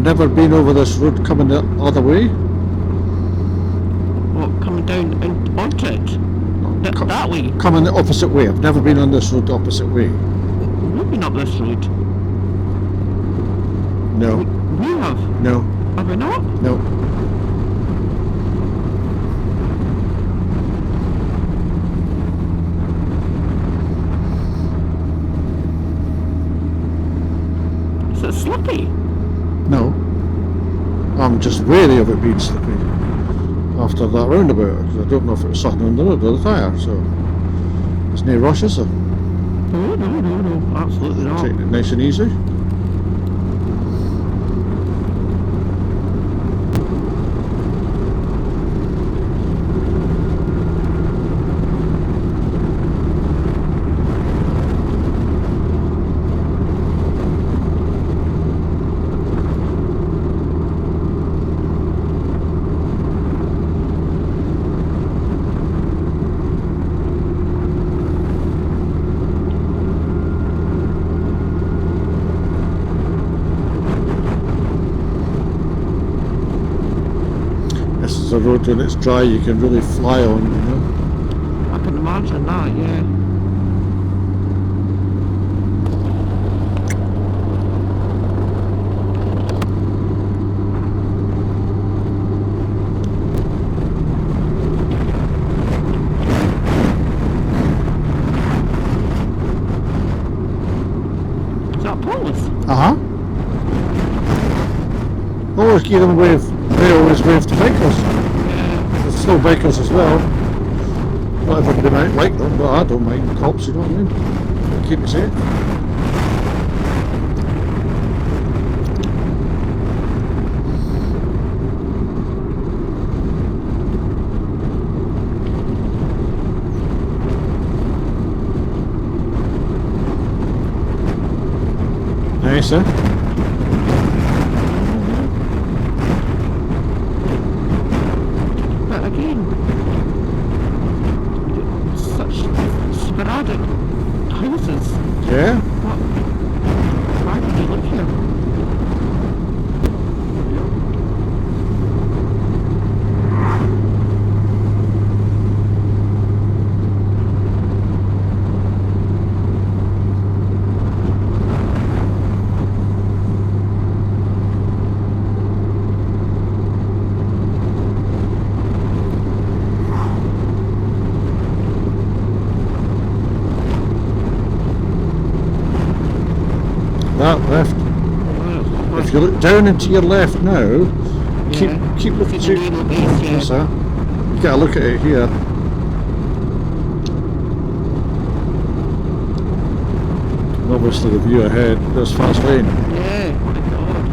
never been over this road coming the other way. What, coming down and onto it? That way? Coming the opposite way. I've never been on this road the opposite way. We've been up this road. No. We have? No. Have we not? No. Is it Slippy? No. I'm just wary of it being slippy after that roundabout, because I don't know if it was something on the road or the tyre, so there's no rush, is there? No, absolutely not. Taking it nice and easy. The road when it's dry you can really fly on, you know. I can imagine that, yeah. Is that Polis? Always give them a wave. They always wave to bikers. There's still bikers as well. Not everybody might like them, but I don't mind cops, you know what I mean? Keep it safe. Nice, eh? Yeah? What? Why did you live here? That left. If you look down and to your left now, keep looking to yes, sir. You gotta look at it here. And obviously the view ahead, there's fast lane. Yeah, my God.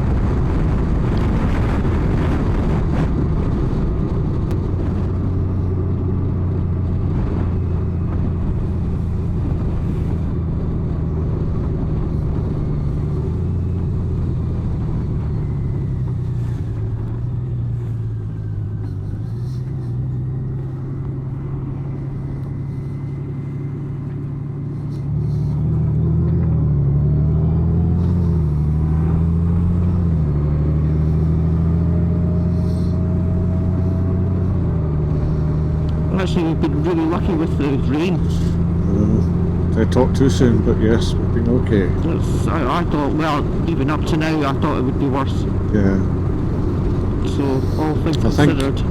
Actually, we've been really lucky with the rain. I talked too soon, but yes, we've been okay. I thought, well, even up to now, I thought it would be worse. Yeah. So, all things considered.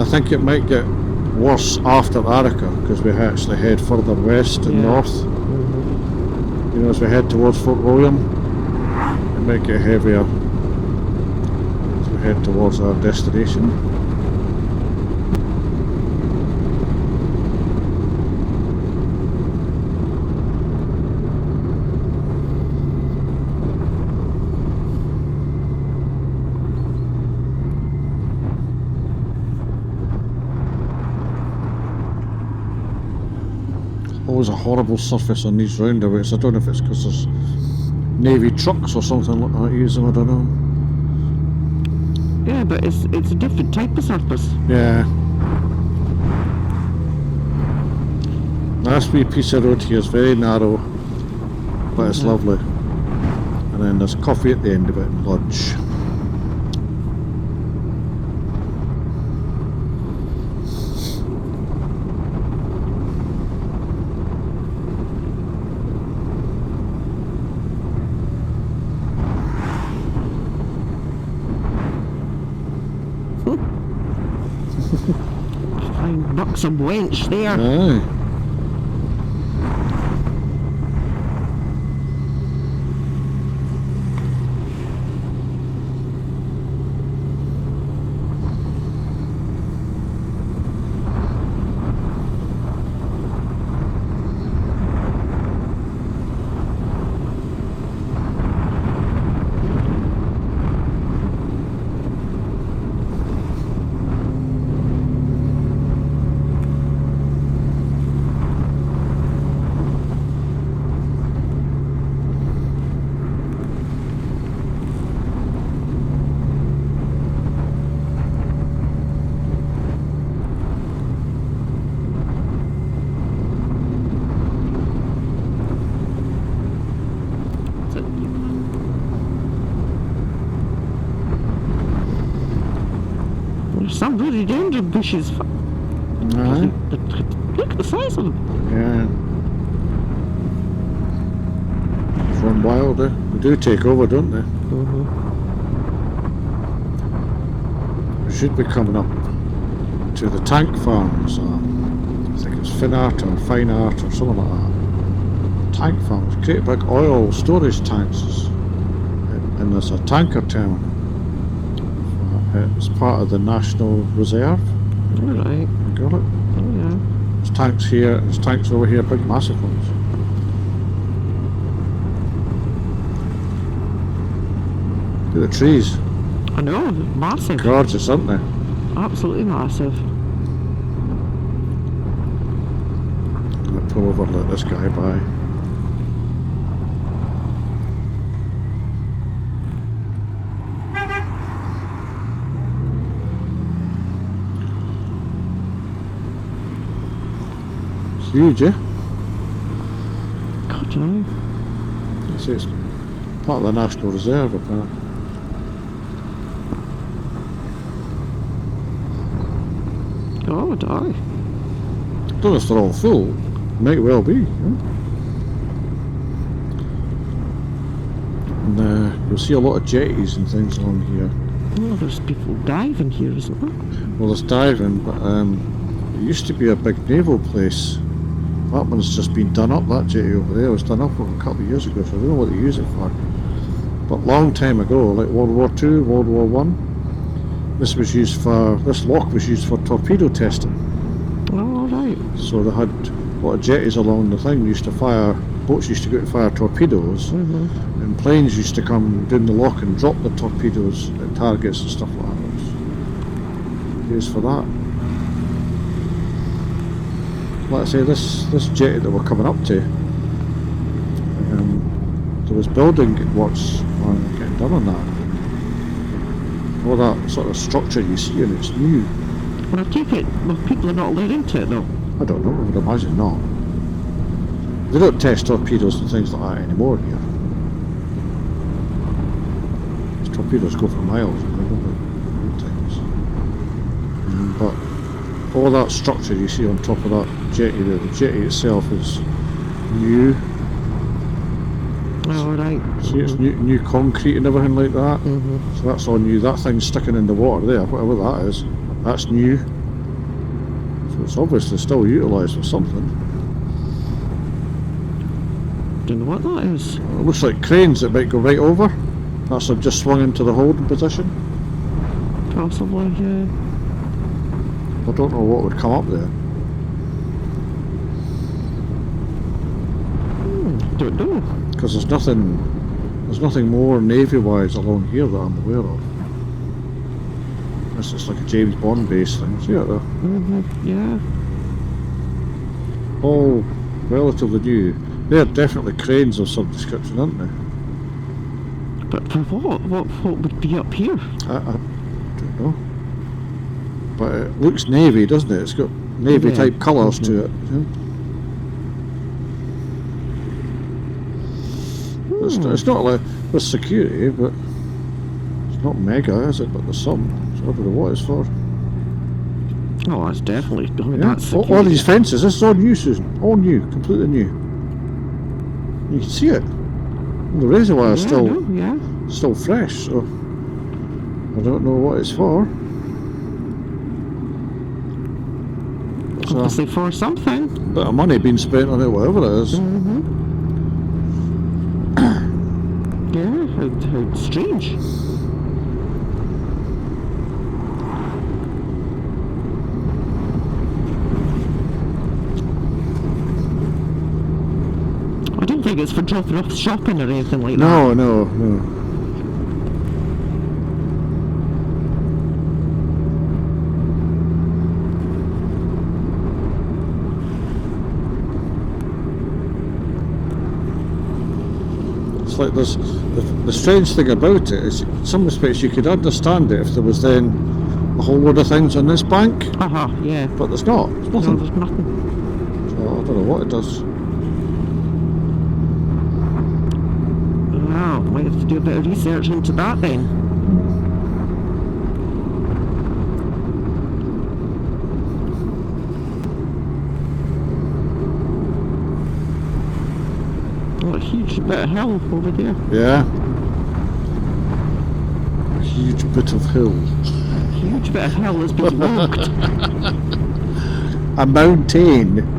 I think it might get worse after Arrochar, because we actually head further west and north. You know, as we head towards Fort William, it might get heavier as we head towards our destination. Always a horrible surface on these roundabouts. I don't know if it's because there's Navy trucks or something like that using them, I don't know. Yeah, but it's a different type of surface. Yeah. Last wee piece of road here is very narrow, but it's lovely. And then there's coffee at the end of it and lunch. some wench there. Aye. Some rhododendron bushes. Aye. Look at the size of them. Yeah. From wild, eh? They do take over, don't they? We should be coming up to the tank farms. I think it's Fine Art or something like that. Tank farms, great big oil storage tanks, and there's a tanker terminal. It's part of the National Reserve. Alright. You got it? Oh yeah. There's tanks here, there's tanks over here, big massive ones. Look at the trees. I know, they're massive. Gorgeous, aren't they? Absolutely massive. I'm going to pull over and let this guy by. Huge, eh? God, no. It's part of the National Reserve, apparently. Oh, would I? Don't know if they're all full. Might well be. Yeah? And you'll see a lot of jetties and things along here. Oh, there's people diving here, isn't there? Well, there's diving, but it used to be a big naval place. That one's just been done up, that jetty over there was done up a couple of years ago, so I don't know what they use it for. But long time ago, like World War II, World War I, this lock was used for torpedo testing. Oh, alright. So they had a lot of jetties along the thing, boats used to go out and fire torpedoes, and planes used to come down the lock and drop the torpedoes at targets and stuff like that. It was used for that. Like I say, this jetty that we're coming up to, there was building works getting done on that. All that sort of structure you see, and it's new. Well, I take it, people are not allowed into it though. I don't know, I would imagine not. They don't test torpedoes and things like that anymore here. These torpedoes go for miles, and they don't times. But all that structure you see on top of that jetty there, the jetty itself is new. Oh, right. See, it's new concrete and everything like that. So that's all new. That thing's sticking in the water there, whatever that is, that's new. So it's obviously still utilised for something. Don't know what that is. It looks like cranes that might go right over. That's them just swung into the holding position. Possibly, yeah. I don't know what would come up there. Don't know. Because there's nothing more navy-wise along here that I'm aware of. It's just like a James Bond base thing. See it there? Yeah. All relatively new. They're definitely cranes of some description, aren't they? But for what? What would be up here? I don't know. But it looks navy, doesn't it? It's got navy type colours to it. Yeah? It's not like with security, but it's not mega, is it? But there's some. So I don't know what it's for. Oh, that's definitely. I mean, Yeah. that's All these fences, this is all new, Susan. All new, completely new. You can see it. And the razor wire is still fresh, so I don't know what it's for. obviously for something. Bit of money being spent on it, whatever it is. Yeah, how strange. I don't think it's for dropping off shopping or anything like that. No. It's like there's the strange thing about it is, in some respects, you could understand it if there was then a whole load of things on this bank, Yeah. but there's not. There's No, nothing. there's nothing. So I don't know what it does. Wow, might have to do a bit of research into that then. Oh, a huge bit of hill over there. Yeah. A huge bit of hill. Huge bit of hill has been walked. A mountain.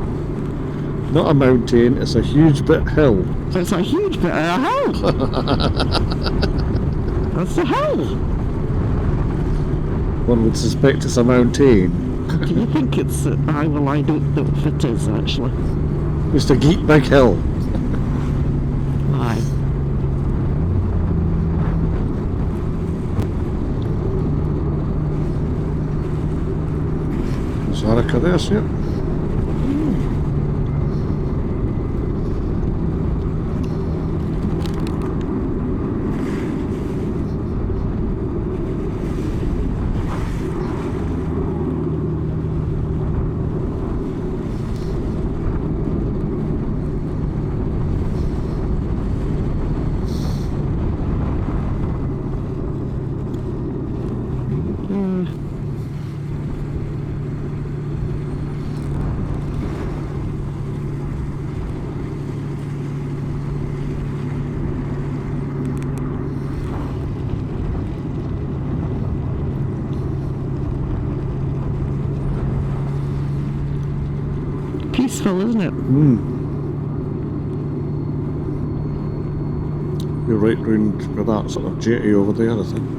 Not a mountain, it's a huge bit hill. It's a huge bit of hill. That's a hill. One would suspect it's a mountain. Do you think it's... well, I don't know if it is, actually. Just a geek big hill. Aye. There's Arrochar there, see it? Peaceful, isn't it? You're right round with that sort of jetty over there, I think.